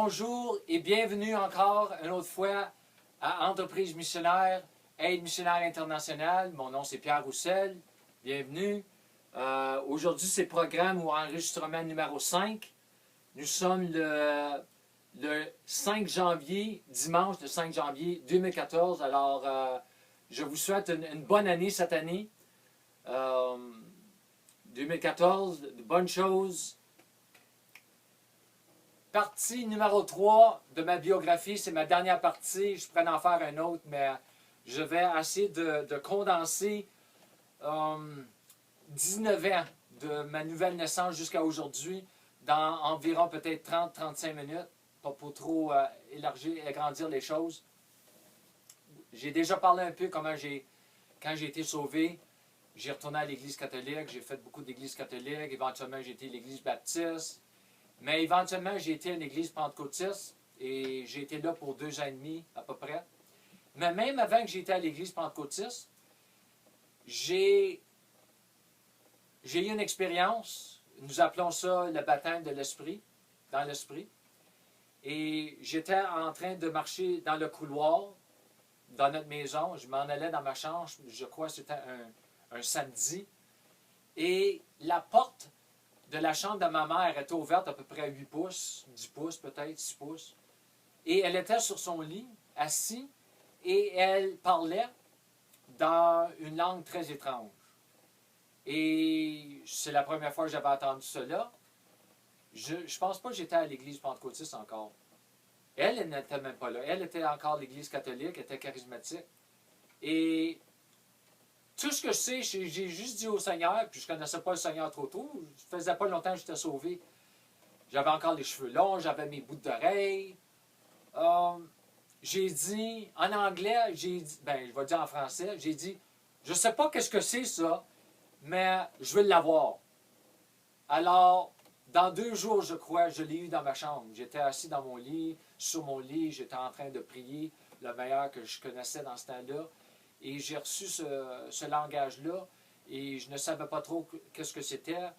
Bonjour et bienvenue encore une autre fois à Entreprise missionnaire, Aide missionnaire internationale. Mon nom c'est Pierre Roussel. Bienvenue. Aujourd'hui c'est programme ou enregistrement numéro 5. Nous sommes le 5 janvier, dimanche le 5 janvier 2014. Alors je vous souhaite une bonne année cette année. 2014, de bonnes choses. Partie numéro 3 de ma biographie, c'est ma dernière partie. Je pourrais en faire un autre, mais je vais essayer de condenser 19 ans de ma nouvelle naissance jusqu'à aujourd'hui dans environ peut-être 30-35 minutes, pas pour trop agrandir les choses. J'ai déjà parlé un peu quand j'ai été sauvé. J'ai retourné à l'Église catholique, j'ai fait beaucoup d'Églises catholiques, éventuellement j'ai été à l'Église baptiste. Mais éventuellement, j'ai été à une église pentecôtiste et j'ai été là pour 2 ans et demi à peu près. Mais même avant que j'étais à l'église pentecôtiste, j'ai eu une expérience, nous appelons ça le baptême de l'esprit, dans l'esprit. Et j'étais en train de marcher dans le couloir, dans notre maison. Je m'en allais dans ma chambre, je crois que c'était un samedi. Et la porte de la chambre de ma mère était ouverte à peu près à 8 pouces, 10 pouces peut-être, 6 pouces. Et elle était sur son lit, assise, et elle parlait dans une langue très étrange. Et c'est la première fois que j'avais entendu cela. Je ne pense pas que j'étais à l'église pentecôtiste encore. Elle n'était même pas là. Elle était encore à l'église catholique, elle était charismatique. Et tout ce que je sais, j'ai juste dit au Seigneur, puis je ne connaissais pas le Seigneur trop tôt. Ça faisait pas longtemps que j'étais sauvé. J'avais encore les cheveux longs, j'avais mes bouts d'oreilles. J'ai dit, en anglais, je vais dire en français, j'ai dit, je ne sais pas qu'est-ce que c'est ça, mais je veux l'avoir. Alors, dans 2 jours, je crois, je l'ai eu dans ma chambre. J'étais assis dans mon lit, sur mon lit, j'étais en train de prier, le meilleur que je connaissais dans ce temps-là. Et j'ai reçu ce langage-là et je ne savais pas trop qu'est-ce que c'était.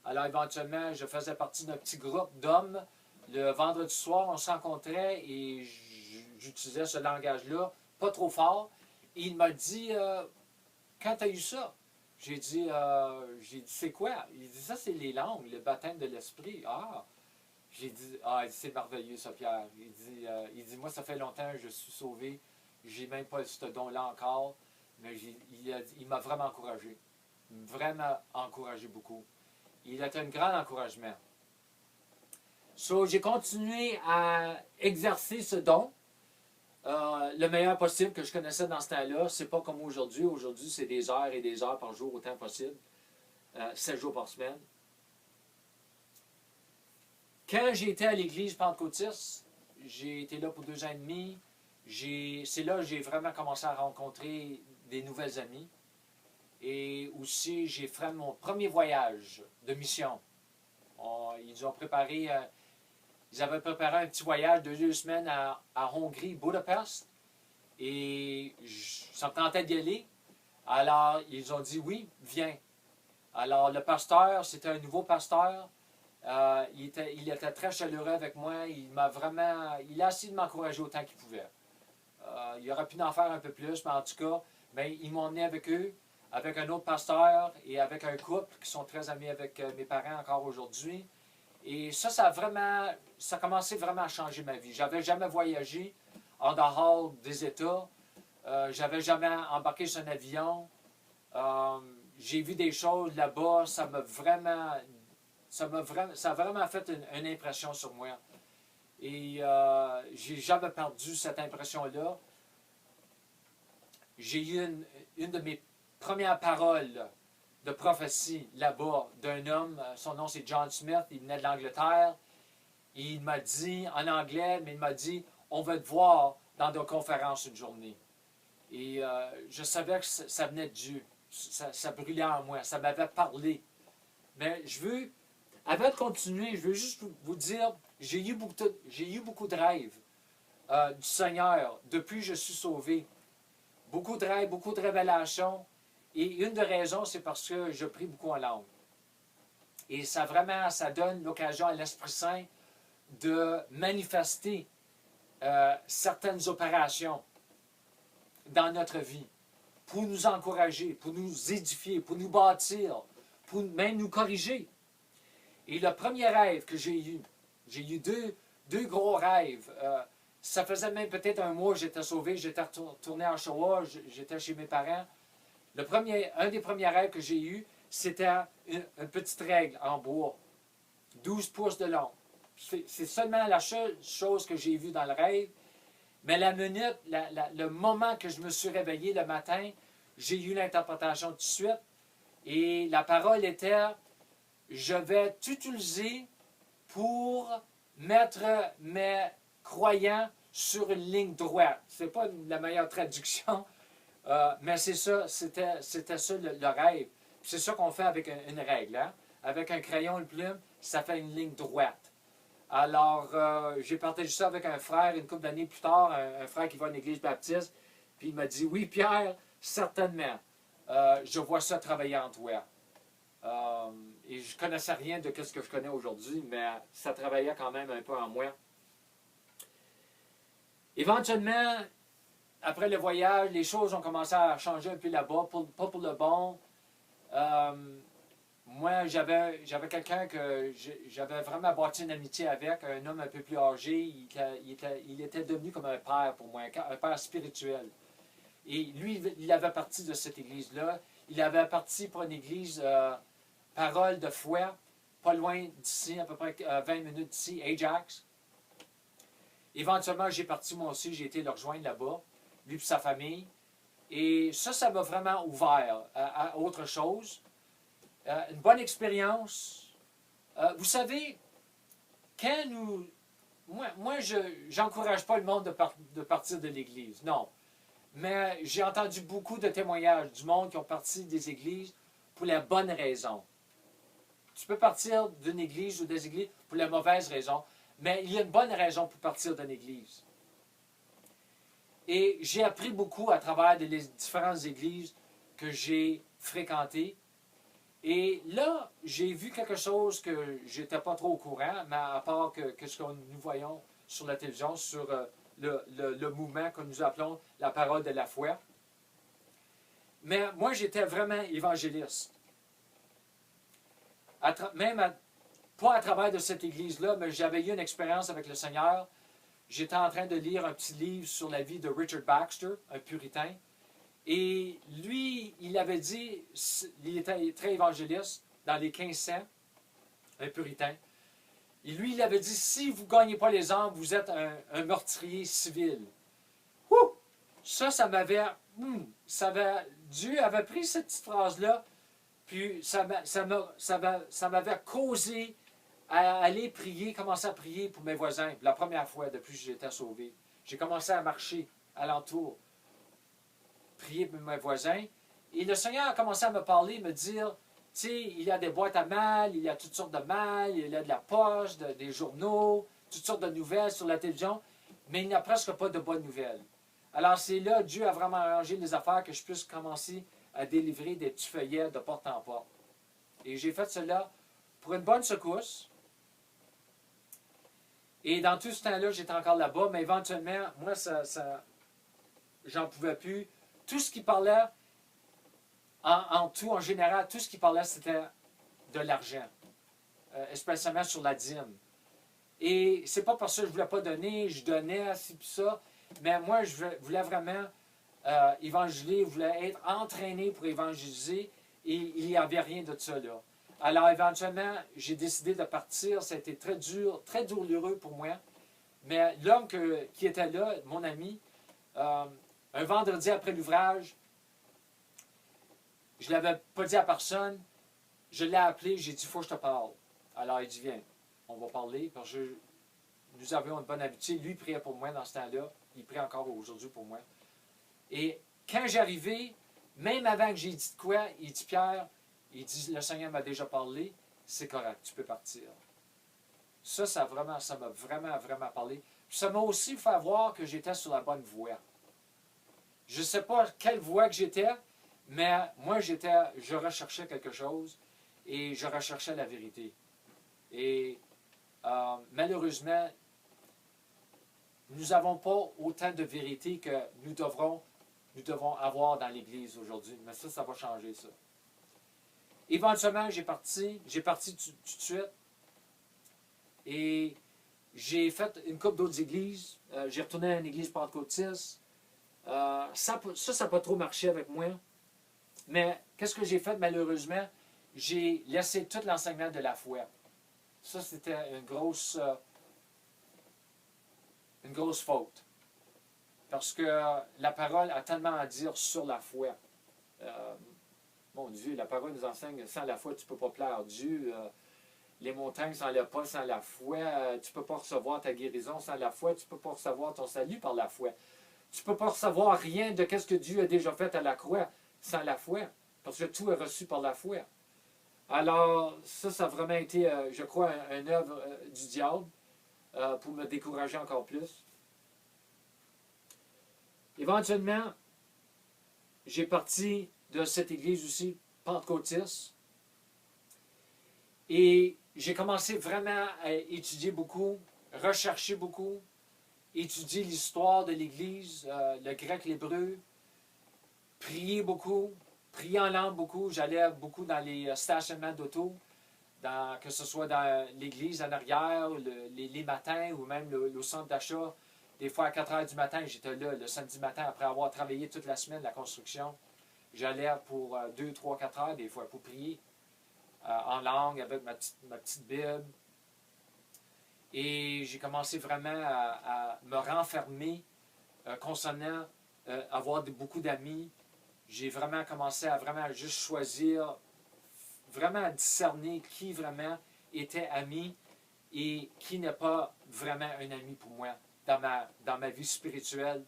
Alors éventuellement, je faisais partie d'un petit groupe d'hommes. Le vendredi soir, on se rencontrait et j'utilisais ce langage-là, pas trop fort. Et il m'a dit, quand tu as eu ça? J'ai dit, c'est quoi? Il dit, ça c'est les langues, le baptême de l'esprit. Ah! J'ai dit, c'est merveilleux ça, Pierre. Il dit, moi ça fait longtemps que je suis sauvé. J'ai même pas ce don-là encore, mais il m'a vraiment encouragé. Vraiment encouragé beaucoup. Il a été un grand encouragement. J'ai continué à exercer ce don le meilleur possible que je connaissais dans ce temps-là. C'est pas comme aujourd'hui. Aujourd'hui, c'est des heures et des heures par jour, autant possible. 7 jours par semaine. Quand j'ai été à l'église pentecôtiste, j'ai été là pour 2 ans et demi. C'est là que j'ai vraiment commencé à rencontrer des nouvelles amies. Et aussi, j'ai fait mon premier voyage de mission. Ils avaient préparé un petit voyage de 2 semaines à Hongrie, Budapest. Et ça me tentait d'y aller. Alors, ils ont dit oui, viens. Alors, le pasteur, c'était un nouveau pasteur. Il était très chaleureux avec moi. Il a essayé de m'encourager autant qu'il pouvait. Il aurait pu en faire un peu plus, mais en tout cas, ils m'ont emmené avec eux, avec un autre pasteur et avec un couple qui sont très amis avec mes parents encore aujourd'hui. Et ça a commencé vraiment à changer ma vie. J'avais jamais voyagé en dehors des États. J'avais jamais embarqué sur un avion. J'ai vu des choses là-bas. Ça a vraiment fait une impression sur moi. Et j'ai jamais perdu cette impression-là. J'ai eu une de mes premières paroles de prophétie là-bas d'un homme. Son nom c'est John Smith, il venait de l'Angleterre. Il m'a dit, en anglais, mais il m'a dit, on va te voir dans nos conférences une journée. Et je savais que ça venait de Dieu. Ça brûlait en moi, ça m'avait parlé. Mais avant de continuer, je veux juste vous dire, j'ai eu beaucoup de rêves du Seigneur depuis que je suis sauvé. Beaucoup de rêves, beaucoup de révélations. Et une des raisons, c'est parce que je prie beaucoup en langue. Et ça donne l'occasion à l'Esprit Saint de manifester certaines opérations dans notre vie pour nous encourager, pour nous édifier, pour nous bâtir, pour même nous corriger. Et le premier rêve que j'ai eu deux gros rêves. Ça faisait même peut-être un mois que j'étais sauvé, j'étais retourné en Shoah, j'étais chez mes parents. Un des premiers rêves que j'ai eu, c'était une petite règle en bois, 12 pouces de long. C'est seulement la seule chose que j'ai vue dans le rêve. Mais la minute, le moment que je me suis réveillé le matin, j'ai eu l'interprétation tout de suite. Et la parole était, je vais t'utiliser pour mettre mes croyants sur une ligne droite. C'est pas la meilleure traduction, mais c'est ça, c'était ça le rêve. C'est ça qu'on fait avec une règle. Hein? Avec un crayon et une plume, ça fait une ligne droite. Alors, j'ai partagé ça avec un frère une couple d'années plus tard, un frère qui va à une église baptiste, puis il m'a dit, oui Pierre, certainement, je vois ça travailler en toi. Et je ne connaissais rien de ce que je connais aujourd'hui, mais ça travaillait quand même un peu en moi. Éventuellement, après le voyage, les choses ont commencé à changer un peu là-bas, pas pour le bon. Moi, j'avais quelqu'un que j'avais vraiment bâti une amitié avec, un homme un peu plus âgé. Il était devenu comme un père pour moi, un père spirituel. Et lui, il avait parti de cette église-là. Il avait parti pour une église Parole de foi, pas loin d'ici, à peu près 20 minutes d'ici, Ajax. Éventuellement, j'ai parti moi aussi, j'ai été le rejoindre là-bas, lui et sa famille. Et ça m'a vraiment ouvert à autre chose. Une bonne expérience. Vous savez, quand nous... Moi je n'encourage pas le monde de partir de l'Église, non. Mais j'ai entendu beaucoup de témoignages du monde qui ont parti des églises pour la bonne raison. Tu peux partir d'une église ou des églises pour la mauvaise raison, mais il y a une bonne raison pour partir d'une église. Et j'ai appris beaucoup à travers les différentes églises que j'ai fréquentées. Et là, j'ai vu quelque chose que je n'étais pas trop au courant, mais à part que ce que nous voyons sur la télévision, sur le mouvement que nous appelons la parole de la foi. Mais moi, j'étais vraiment évangéliste. Pas à travers de cette église-là, mais j'avais eu une expérience avec le Seigneur. J'étais en train de lire un petit livre sur la vie de Richard Baxter, un puritain. Et lui, il avait dit, il était très évangéliste, dans les 1500, un puritain. Et lui, il avait dit, si vous ne gagnez pas les âmes, vous êtes un meurtrier civil. Ouh! Ça m'avait... Dieu avait pris cette petite phrase-là, puis ça m'avait causé à aller prier, commencer à prier pour mes voisins. La première fois depuis que j'étais sauvé. J'ai commencé à marcher alentour, prier pour mes voisins. Et le Seigneur a commencé à me parler, me dire, tu sais, il y a des boîtes à mal, il y a toutes sortes de mal, il y a de la poche, des journaux, toutes sortes de nouvelles sur la télévision, mais il n'y a presque pas de bonnes nouvelles. Alors c'est là, Dieu a vraiment arrangé les affaires que je puisse commencer à délivrer des petits feuillets de porte en porte. Et j'ai fait cela pour une bonne secousse. Et dans tout ce temps-là, j'étais encore là-bas, mais éventuellement, moi, j'en pouvais plus. Tout ce qui parlait, en général, tout ce qui parlait, c'était de l'argent, spécialement sur la dîme. Et c'est pas parce que je ne voulais pas donner, je donnais, ci puis ça, mais moi, je voulais vraiment évangéliser, je voulais être entraîné pour évangéliser, et il n'y avait rien de ça là. Alors, éventuellement, j'ai décidé de partir. Ça a été très dur, très douloureux pour moi. Mais l'homme qui était là, mon ami, un vendredi après l'ouvrage, je ne l'avais pas dit à personne. Je l'ai appelé, j'ai dit, il faut que je te parle. Alors, il dit, viens, on va parler. Parce que nous avions une bonne habitude. Lui, il priait pour moi dans ce temps-là. Il prie encore aujourd'hui pour moi. Et quand j'arrivais, même avant que j'ai dit de quoi, il dit, Pierre, il dit, le Seigneur m'a déjà parlé, c'est correct, tu peux partir. Ça m'a vraiment parlé. Puis ça m'a aussi fait voir que j'étais sur la bonne voie. Je ne sais pas quelle voie que j'étais, mais moi, je recherchais quelque chose et je recherchais la vérité. Et malheureusement, nous n'avons pas autant de vérité que nous devons avoir dans l'Église aujourd'hui. Mais ça va changer, ça. Éventuellement, j'ai parti tout de suite. Et j'ai fait une couple d'autres églises. J'ai retourné à une église pentecôtiste. Ça n'a pas trop marché avec moi. Mais qu'est-ce que j'ai fait malheureusement? J'ai laissé tout l'enseignement de la foi. Ça, c'était une grosse faute. Parce que la parole a tellement à dire sur la foi. Mon Dieu, la parole nous enseigne, sans la foi, tu ne peux pas plaire à Dieu. Les montagnes sans le pas, sans la foi. Tu ne peux pas recevoir ta guérison sans la foi. Tu ne peux pas recevoir ton salut par la foi. Tu ne peux pas recevoir rien de ce que Dieu a déjà fait à la croix sans la foi. Parce que tout est reçu par la foi. Alors, ça a vraiment été, je crois, une œuvre du diable pour me décourager encore plus. Éventuellement, j'ai parti de cette église aussi, pentecôtiste. Et j'ai commencé vraiment à étudier beaucoup, rechercher beaucoup, étudier l'histoire de l'Église, le grec, l'hébreu, prier beaucoup, prier en langue beaucoup. J'allais beaucoup dans les stationnements d'auto, que ce soit dans l'Église en arrière, les matins ou même le centre d'achat. Des fois, à 4 heures du matin, j'étais là le samedi matin après avoir travaillé toute la semaine la construction. J'allais pour 2, 3, 4 heures des fois pour prier. En langue, avec ma petite Bible. Et j'ai commencé vraiment à me renfermer concernant avoir beaucoup d'amis. J'ai vraiment commencé à vraiment juste choisir, vraiment à discerner qui vraiment était ami et qui n'est pas vraiment un ami pour moi dans ma vie spirituelle.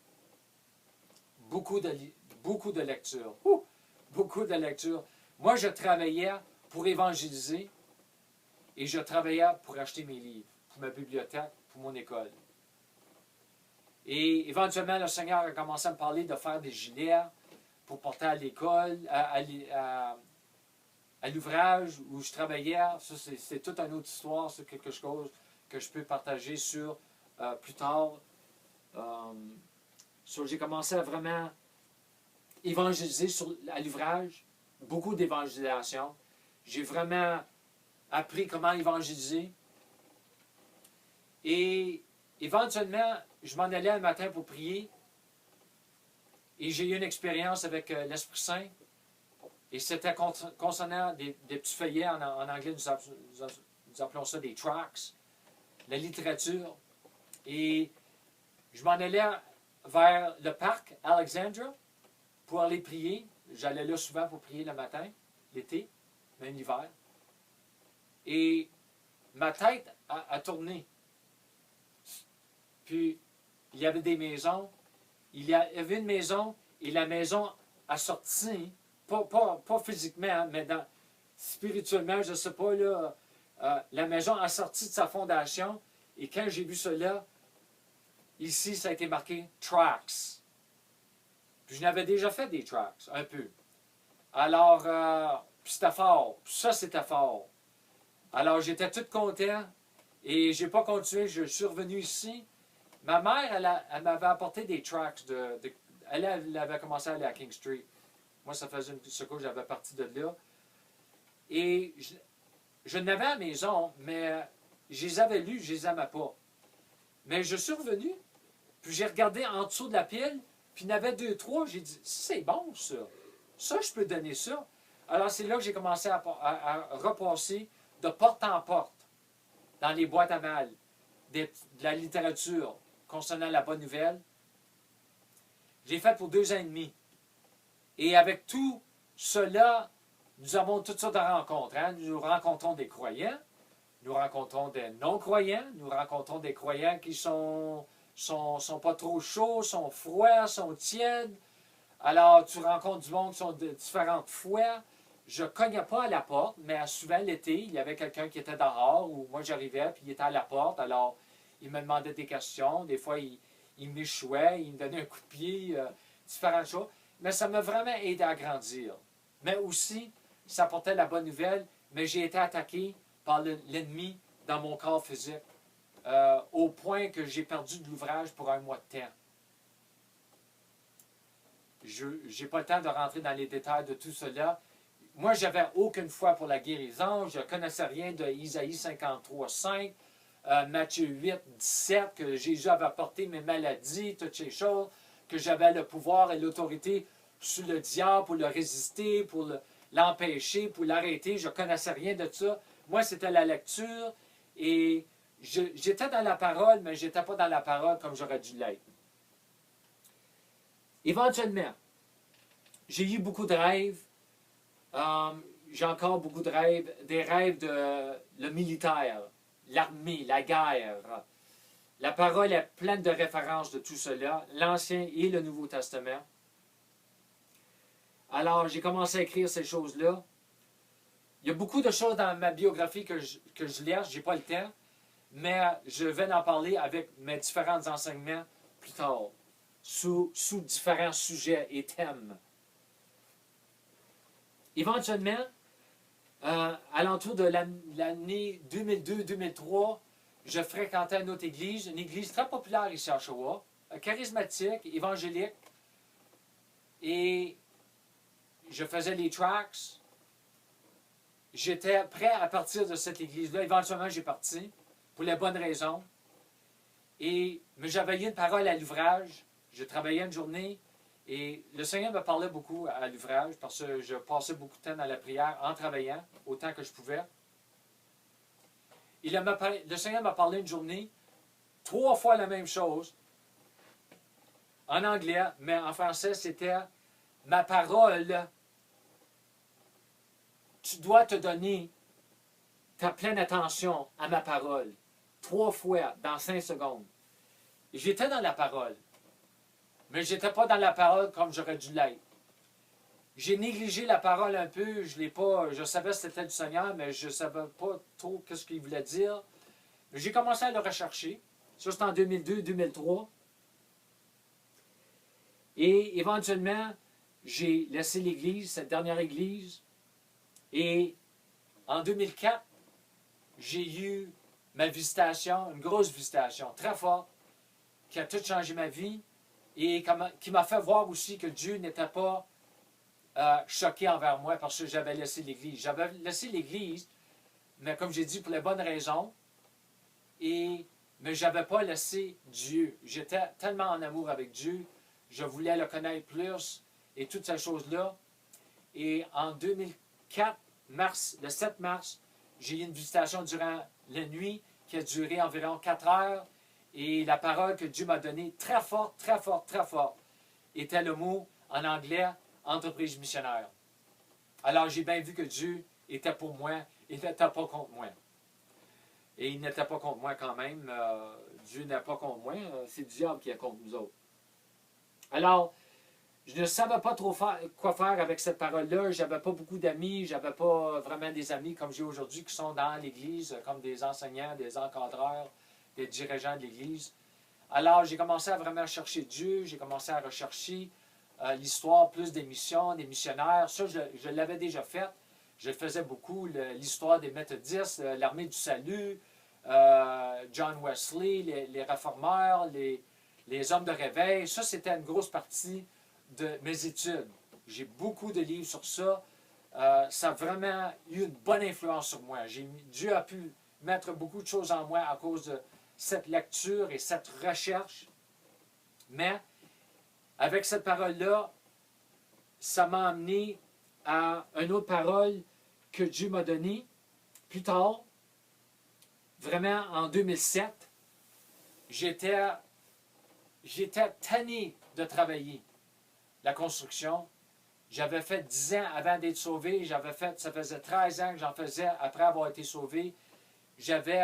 Beaucoup de lectures. Beaucoup de lectures. Moi, je travaillais pour évangéliser et je travaillais pour acheter mes livres, pour ma bibliothèque, pour mon école. Et éventuellement, le Seigneur a commencé à me parler de faire des gilets pour porter à l'école, à l'ouvrage où je travaillais. Ça, c'est toute une autre histoire, c'est quelque chose que je peux partager sur plus tard. J'ai commencé à vraiment évangéliser à l'ouvrage, beaucoup d'évangélisation. J'ai vraiment appris comment évangéliser. Et éventuellement, je m'en allais un matin pour prier. Et j'ai eu une expérience avec l'Esprit Saint. Et c'était concernant des petits feuillets, en anglais, nous appelons ça des tracts, la littérature. Et je m'en allais vers le parc Alexandra pour aller prier. J'allais là souvent pour prier le matin, l'été, même l'hiver. Et ma tête a tourné. Puis, il y avait des maisons. Il y avait une maison et la maison a sorti, pas physiquement, hein, mais spirituellement, je ne sais pas, là, la maison a sorti de sa fondation. Et quand j'ai vu cela, ici, ça a été marqué « Tracts ». Puis je n'avais déjà fait des tracts, un peu. Alors, c'était fort. Ça, c'était fort. Alors, j'étais tout content et je n'ai pas continué. Je suis revenu ici. Ma mère, elle m'avait apporté des tracts. Elle avait commencé à aller à King Street. Moi, ça faisait une secours, j'avais parti de là. Et je n'avais à la maison, mais je les avais lus, je les aimais pas. Mais je suis revenu, puis j'ai regardé en dessous de la pile, puis il y en avait 2, 3, j'ai dit, c'est bon ça. Ça, je peux donner ça. Alors, c'est là que j'ai commencé à repasser de porte en porte dans les boîtes à mal de la littérature concernant la bonne nouvelle. J'ai fait pour 2 ans et demi. Et avec tout cela, nous avons toutes sortes de rencontres. Hein? Nous rencontrons des croyants, nous rencontrons des non-croyants, nous rencontrons des croyants qui sont pas trop chauds, sont froids, sont tièdes. Alors, tu rencontres du monde qui sont de différentes foi. Je ne cognais pas à la porte, mais souvent l'été, il y avait quelqu'un qui était dehors, ou moi j'arrivais, puis il était à la porte. Alors, il me demandait des questions. Des fois, il m'échouait, il me donnait un coup de pied, différentes choses. Mais ça m'a vraiment aidé à grandir. Mais aussi, ça apportait la bonne nouvelle, mais j'ai été attaqué par l'ennemi dans mon corps physique, au point que j'ai perdu de l'ouvrage pour un mois de temps. Je n'ai pas le temps de rentrer dans les détails de tout cela. Moi, je n'avais aucune foi pour la guérison. Je ne connaissais rien de Isaïe 53, 5, Matthieu 8, 17, que Jésus avait apporté mes maladies, toutes ces choses, que j'avais le pouvoir et l'autorité sur le diable pour le résister, pour l'empêcher, pour l'arrêter. Je ne connaissais rien de ça. Moi, c'était la lecture et j'étais dans la parole, mais je n'étais pas dans la parole comme j'aurais dû l'être. Éventuellement, j'ai eu beaucoup de rêves. J'ai encore beaucoup de rêves. Des rêves de le militaire, l'armée, la guerre. La parole est pleine de références de tout cela, l'Ancien et le Nouveau Testament. Alors, j'ai commencé à écrire ces choses-là. Il y a beaucoup de choses dans ma biographie que je laisse, je n'ai pas le temps, mais je vais en parler avec mes différents enseignements plus tard, sous différents sujets et thèmes. Éventuellement, à l'entour de l'année 2002-2003, je fréquentais une autre église, une église très populaire ici à Oshawa, charismatique, évangélique, et je faisais les tracts. J'étais prêt à partir de cette église-là. Éventuellement, j'ai parti, pour les bonnes raisons. Mais j'avais eu une parole à l'ouvrage. Je travaillais une journée et le Seigneur me parlait beaucoup à l'ouvrage parce que je passais beaucoup de temps dans la prière en travaillant autant que je pouvais. Le Seigneur m'a parlé une journée, 3 fois la même chose, en anglais, mais en français, c'était « Ma parole, tu dois te donner ta pleine attention à ma parole. » 3 fois dans 5 secondes. J'étais dans la parole, mais je n'étais pas dans la parole comme j'aurais dû l'être. J'ai négligé la parole un peu, je savais que c'était du Seigneur, mais je ne savais pas trop ce qu'il voulait dire. J'ai commencé à le rechercher. Ça, c'était en 2002-2003. Et éventuellement, j'ai laissé l'Église, cette dernière Église. Et en 2004, j'ai eu ma visitation, une grosse visitation, très forte, qui a tout changé ma vie et qui m'a fait voir aussi que Dieu n'était pas choqué envers moi parce que j'avais laissé l'Église. J'avais laissé l'Église, mais comme j'ai dit, pour les bonnes raisons, mais je n'avais pas laissé Dieu. J'étais tellement en amour avec Dieu, je voulais le connaître plus et toutes ces choses-là. Et en 2004, le 7 mars, j'ai eu une visitation durant la nuit qui a duré environ 4 heures. Et la parole que Dieu m'a donnée, très forte, très forte, très forte, était le mot en anglais « entreprise missionnaire ». Alors j'ai bien vu que Dieu était pour moi, il n'était pas contre moi. Et il n'était pas contre moi quand même. Dieu n'est pas contre moi, c'est le diable qui est contre nous autres. Alors, je ne savais pas trop quoi faire avec cette parole-là. Je n'avais pas beaucoup d'amis. Je n'avais pas vraiment des amis comme j'ai aujourd'hui qui sont dans l'Église, comme des enseignants, des encadreurs, des dirigeants de l'Église. Alors, j'ai commencé à vraiment chercher Dieu. J'ai commencé à rechercher l'histoire plus des missions, des missionnaires. Ça, je l'avais déjà fait. Je faisais beaucoup, l'histoire des méthodistes, l'armée du salut, John Wesley, les réformeurs, les hommes de réveil. Ça, c'était une grosse partie de mes études. J'ai beaucoup de livres sur ça. Ça a vraiment eu une bonne influence sur moi. Dieu a pu mettre beaucoup de choses en moi à cause de cette lecture et cette recherche. Mais avec cette parole-là, ça m'a amené à une autre parole que Dieu m'a donnée plus tard. Vraiment, en 2007, j'étais tanné de travailler la construction. J'avais fait 10 ans avant d'être sauvé. Ça faisait 13 ans que j'en faisais après avoir été sauvé. J'avais,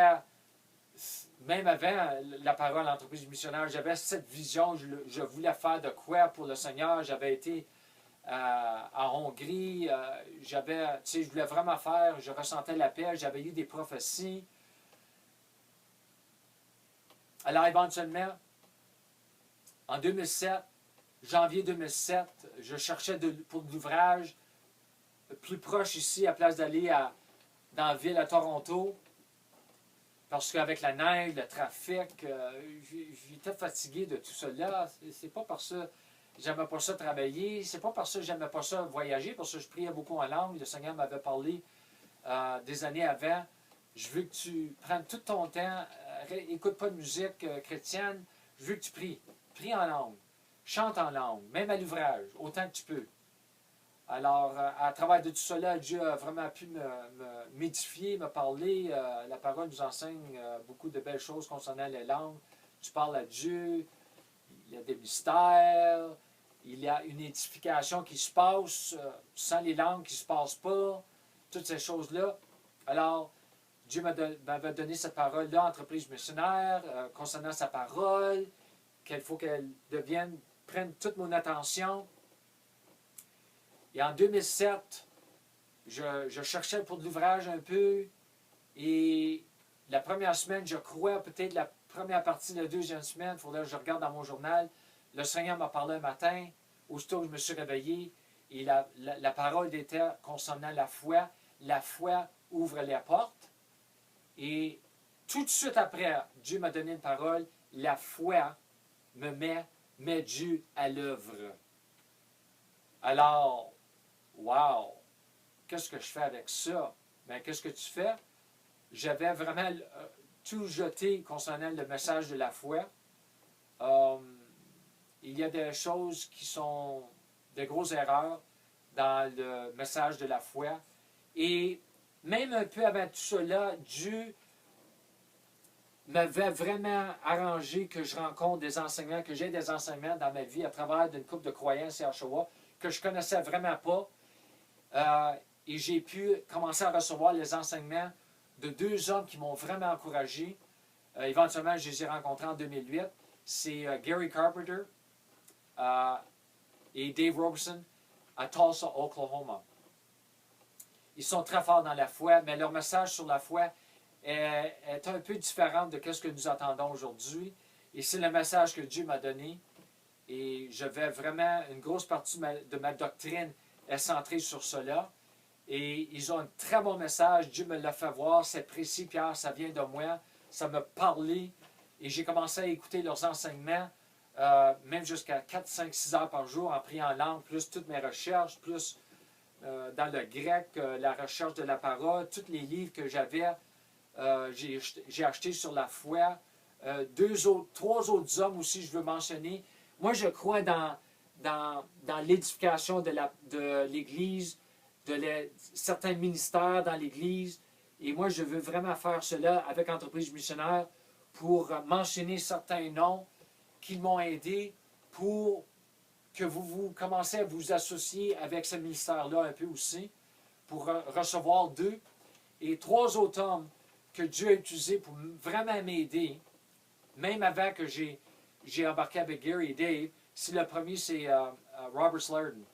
même avant la parole entreprise missionnaire, j'avais cette vision. Je voulais faire de quoi pour le Seigneur. J'avais été en Hongrie. Je voulais vraiment faire. Je ressentais l'appel. J'avais eu des prophéties. Alors, éventuellement, en 2007, janvier 2007, je cherchais pour de l'ouvrage plus proche ici, à place d'aller dans la ville à Toronto. parce qu'avec la neige, le trafic, j'étais fatigué de tout cela. C'est pas parce que j'aimais pas ça travailler, c'est pas parce que j'aimais pas ça voyager, parce que je priais beaucoup en langue. Le Seigneur m'avait parlé des années avant. Je veux que tu prennes tout ton temps, écoute pas de musique chrétienne, je veux que tu pries. Prie en langue, chante en langue, même à l'ouvrage, autant que tu peux. Alors, à travers de tout cela, Dieu a vraiment pu m'édifier, me parler. La parole nous enseigne beaucoup de belles choses concernant les langues. Tu parles à Dieu, il y a des mystères, il y a une édification qui se passe sans les langues qui ne se passent pas, toutes ces choses-là. Alors, Dieu m'avait donné cette parole-là, entreprise missionnaire, concernant sa parole, qu'il faut qu'elle prenne toute mon attention. Et en 2007, je cherchais pour de l'ouvrage un peu. Et la première semaine, je crois, peut-être la première partie de la deuxième semaine, il faudrait que je regarde dans mon journal. Le Seigneur m'a parlé un matin, aussitôt que je me suis réveillé, et la parole était concernant la foi. La foi ouvre les portes. Et tout de suite après, Dieu m'a donné une parole. La foi met Dieu à l'œuvre. Alors, wow! Qu'est-ce que je fais avec ça? Bien, qu'est-ce que tu fais? J'avais vraiment tout jeté concernant le message de la foi. Il y a des choses qui sont des grosses erreurs dans le message de la foi. Et même un peu avant tout cela, Dieu m'avait vraiment arrangé que je rencontre des enseignements, que j'ai des enseignements dans ma vie à travers d'une couple de croyances et Oshawa que je ne connaissais vraiment pas. Et j'ai pu commencer à recevoir les enseignements de deux hommes qui m'ont vraiment encouragé. Éventuellement, je les ai rencontrés en 2008. C'est Gary Carpenter et Dave Roberson à Tulsa, Oklahoma. Ils sont très forts dans la foi, mais leur message sur la foi est un peu différent de ce que nous attendons aujourd'hui. Et c'est le message que Dieu m'a donné. Et je vais vraiment, une grosse partie de ma doctrine est centrée sur cela. Et ils ont un très bon message. Dieu me l'a fait voir. C'est précis, Pierre, ça vient de moi. Ça m'a parlé. Et j'ai commencé à écouter leurs enseignements, même jusqu'à 4, 5, 6 heures par jour en priant en langue, plus toutes mes recherches, plus dans le grec, la recherche de la parole, tous les livres que j'avais, j'ai acheté sur la foi. Trois autres hommes aussi, je veux mentionner. Moi, je crois dans l'édification de l'Église, certains ministères dans l'Église. Et moi, je veux vraiment faire cela avec Entreprise missionnaire pour mentionner certains noms qui m'ont aidé pour que vous commencez à vous associer avec ce ministère-là un peu aussi, pour recevoir d'eux. Et trois autres hommes que Dieu a utilisés pour vraiment m'aider, même avant que j'ai embarqué avec Gary et Dave. Le premier, c'est Robert Slardon.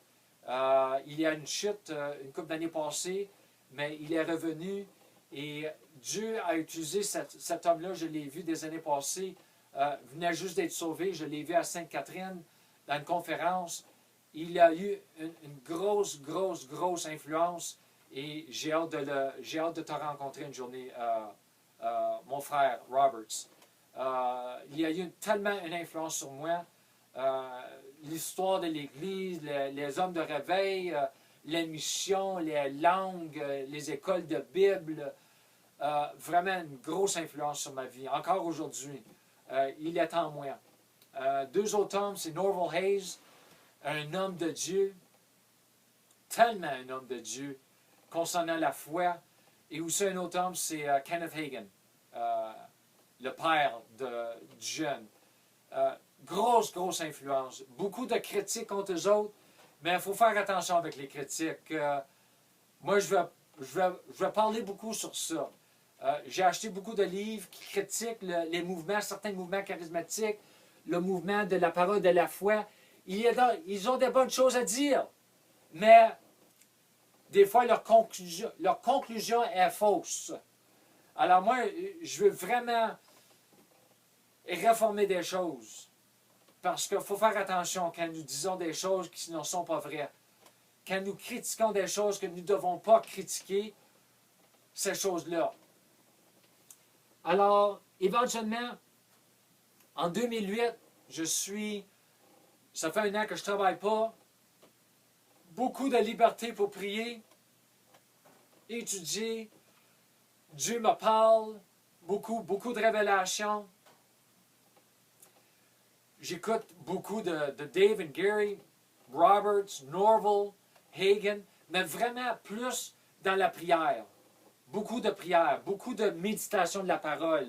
Il y a une chute une couple d'années passées, mais il est revenu et Dieu a utilisé cet homme-là. Je l'ai vu des années passées. Venait juste d'être sauvé. Je l'ai vu à Sainte-Catherine dans une conférence. Il a eu une grosse influence et j'ai hâte de te rencontrer une journée, mon frère Roberts. Il a eu tellement une influence sur moi. L'histoire de l'Église, les hommes de réveil, les missions, les langues, les écoles de Bible, vraiment une grosse influence sur ma vie. Encore aujourd'hui, il est en moi. Deux autres hommes, c'est Norval Hayes, un homme de Dieu, tellement un homme de Dieu, concernant la foi. Et aussi un autre homme, c'est Kenneth Hagin, le père du jeune. Grosse influence. Beaucoup de critiques contre eux autres, mais il faut faire attention avec les critiques. Moi, je vais parler beaucoup sur ça. J'ai acheté beaucoup de livres qui critiquent les mouvements, certains mouvements charismatiques, le mouvement de la parole de la foi. Ils ont des bonnes choses à dire, mais des fois, leur conclusion est fausse. Alors moi, je veux vraiment réformer des choses. Parce qu'il faut faire attention quand nous disons des choses qui ne sont pas vraies. Quand nous critiquons des choses que nous ne devons pas critiquer, ces choses-là. Alors, éventuellement, en 2008, ça fait 1 an que je ne travaille pas. Beaucoup de liberté pour prier, étudier. Dieu me parle. Beaucoup, beaucoup de révélations. J'écoute beaucoup de Dave and Gary, Roberts, Norval, Hagen, mais vraiment plus dans la prière. Beaucoup de prière, beaucoup de méditation de la parole,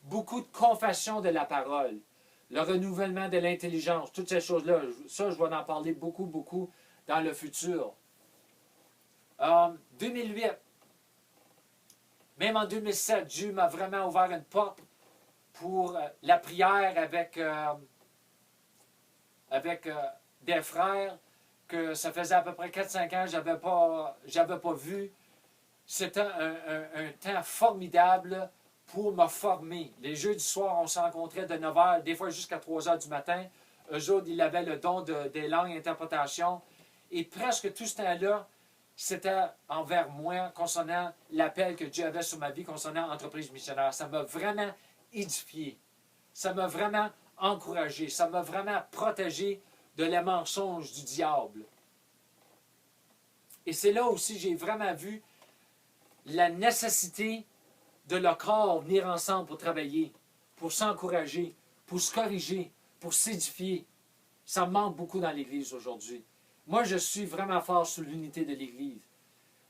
beaucoup de confession de la parole, le renouvellement de l'intelligence, toutes ces choses-là. Ça, je vais en parler beaucoup, beaucoup dans le futur. 2008, même en 2007, Dieu m'a vraiment ouvert une porte pour la prière avec des frères que ça faisait à peu près 4-5 ans que je n'avais pas vu. C'était un temps formidable pour me former. Les jeudis soirs, on se rencontrait de 9 h, des fois jusqu'à 3 h du matin. Eux autres, ils avaient le don des langues interprétation. Et presque tout ce temps-là, c'était envers moi concernant l'appel que Dieu avait sur ma vie concernant l'entreprise missionnaire. Ça m'a vraiment édifié. Ça m'a vraiment encouragé. Ça m'a vraiment protégé de les mensonges du diable. Et c'est là aussi que j'ai vraiment vu la nécessité de le corps venir ensemble pour travailler, pour s'encourager, pour se corriger, pour s'édifier. Ça me manque beaucoup dans l'Église aujourd'hui. Moi, je suis vraiment fort sur l'unité de l'Église.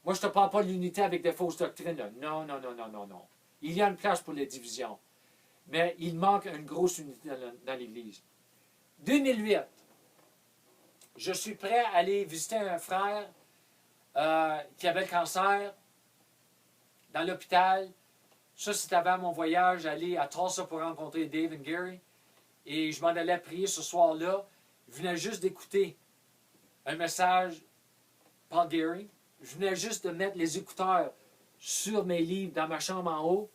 Moi, je ne te parle pas de l'unité avec des fausses doctrines. Là. Non, non, non, non, non, non. Il y a une place pour les divisions. Mais il manque une grosse unité dans l'Église. 2008, je suis prêt à aller visiter un frère qui avait le cancer dans l'hôpital. Ça, c'était avant mon voyage, aller à Tulsa pour rencontrer Dave and Gary. Et je m'en allais prier ce soir-là. Je venais juste d'écouter un message par Gary. Je venais juste de mettre les écouteurs sur mes livres dans ma chambre en haut.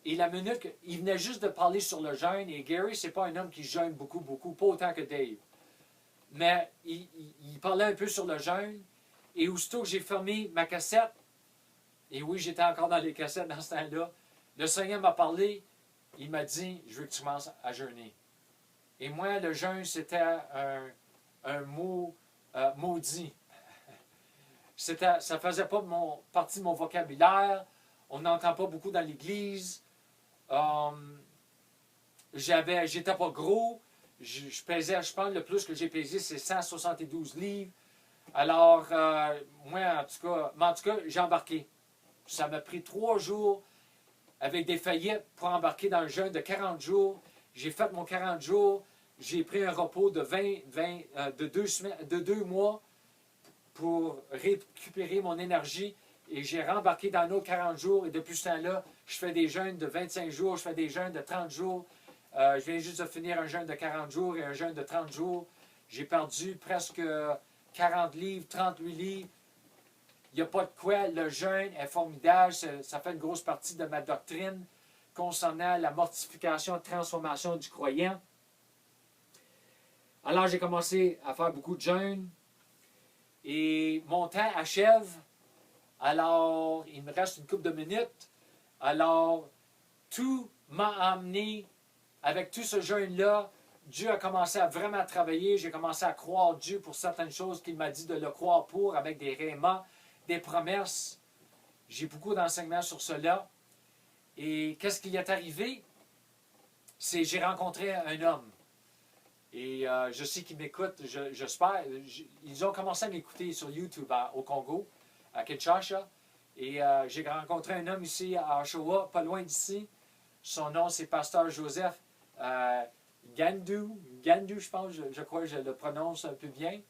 Et la minute, il venait juste de parler sur le jeûne. Et Gary, c'est pas un homme qui jeûne beaucoup, beaucoup, pas autant que Dave. Mais il parlait un peu sur le jeûne. Et aussitôt que j'ai fermé ma cassette, et oui, j'étais encore dans les cassettes dans ce temps-là, le Seigneur m'a parlé, il m'a dit, je veux que tu commences à jeûner. Et moi, le jeûne, c'était un mot maudit. Ça ne faisait pas partie de mon vocabulaire. On n'entend pas beaucoup dans l'Église. J'étais pas gros. Je pesais, je pense, le plus que j'ai pesé, c'est 172 livres. Alors, moi, en tout cas, j'ai embarqué. Ça m'a pris 3 jours avec des faillites pour embarquer dans le jeûne de 40 jours. J'ai fait mon 40 jours. J'ai pris un repos de 2 mois pour récupérer mon énergie. Et j'ai rembarqué dans nos 40 jours. Et depuis ce temps-là, je fais des jeûnes de 25 jours, je fais des jeûnes de 30 jours. Je viens juste de finir un jeûne de 40 jours et un jeûne de 30 jours. J'ai perdu presque 40 livres, 38 livres. Il n'y a pas de quoi. Le jeûne est formidable. Ça fait une grosse partie de ma doctrine concernant la mortification, transformation du croyant. Alors, j'ai commencé à faire beaucoup de jeûnes. Et mon temps achève. Alors, il me reste une couple de minutes. Alors, tout m'a amené, avec tout ce jeûne-là, Dieu a commencé à vraiment travailler. J'ai commencé à croire Dieu pour certaines choses qu'il m'a dit de le croire pour, avec des rémas, des promesses. J'ai beaucoup d'enseignements sur cela. Et qu'est-ce qui est arrivé? J'ai rencontré un homme. Et je sais qu'ils m'écoutent, j'espère. Ils ont commencé à m'écouter sur YouTube au Congo, à Kinshasa. Et j'ai rencontré un homme ici à Oshawa, pas loin d'ici. Son nom, c'est Pasteur Joseph Gandu, je pense, je crois que je le prononce un peu bien.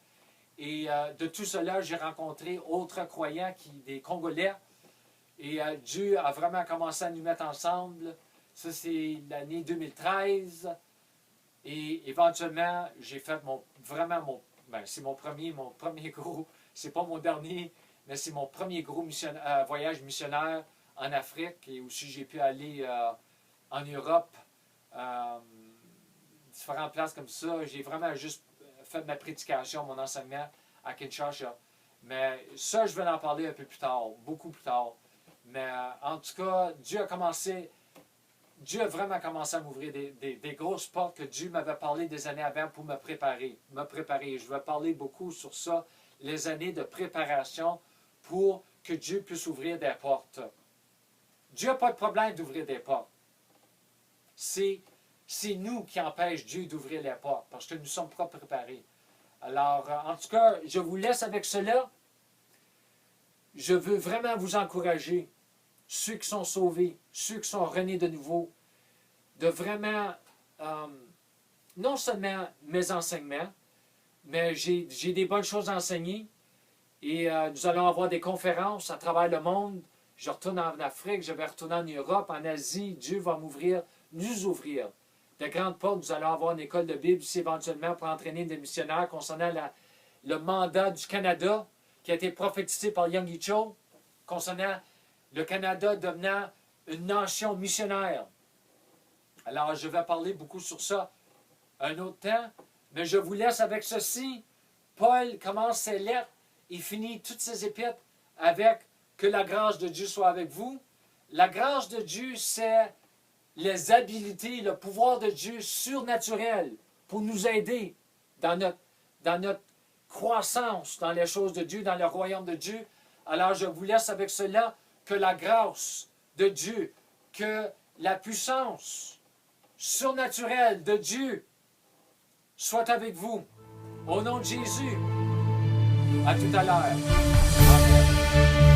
Et de tout cela, j'ai rencontré d'autres croyants, des Congolais. Et Dieu a vraiment commencé à nous mettre ensemble. Ça, c'est l'année 2013. Et éventuellement, j'ai fait c'est mon premier gros, c'est pas mon dernier, mais c'est mon premier gros voyage missionnaire en Afrique. Et aussi, j'ai pu aller en Europe, différentes places comme ça. J'ai vraiment juste fait ma prédication, mon enseignement à Kinshasa. Mais ça, je vais en parler un peu plus tard, beaucoup plus tard. Mais en tout cas, Dieu a commencé Dieu a vraiment commencé à m'ouvrir des grosses portes que Dieu m'avait parlé des années avant pour me préparer. Je vais parler beaucoup sur ça, les années de préparation pour que Dieu puisse ouvrir des portes. Dieu n'a pas de problème d'ouvrir des portes. C'est nous qui empêchons Dieu d'ouvrir les portes parce que nous ne sommes pas préparés. Alors, en tout cas, je vous laisse avec cela. Je veux vraiment vous encourager, ceux qui sont sauvés, ceux qui sont renés de nouveau, de vraiment, non seulement mes enseignements, mais j'ai des bonnes choses à enseigner et nous allons avoir des conférences à travers le monde. Je retourne en Afrique, je vais retourner en Europe, en Asie. Dieu va nous ouvrir de grandes portes. Nous allons avoir une école de Bible ici éventuellement pour entraîner des missionnaires concernant le mandat du Canada qui a été prophétisé par Yonggi Cho, concernant le Canada devenant une nation missionnaire. Alors, je vais parler beaucoup sur ça un autre temps, mais je vous laisse avec ceci. Paul commence ses lettres, il finit toutes ses épîtres avec « Que la grâce de Dieu soit avec vous ». La grâce de Dieu, c'est les habilités, le pouvoir de Dieu surnaturel pour nous aider dans notre croissance dans les choses de Dieu, dans le royaume de Dieu. Alors, je vous laisse avec cela, que la grâce de Dieu, que la puissance surnaturelle de Dieu soit avec vous. Au nom de Jésus, à tout à l'heure. Amen.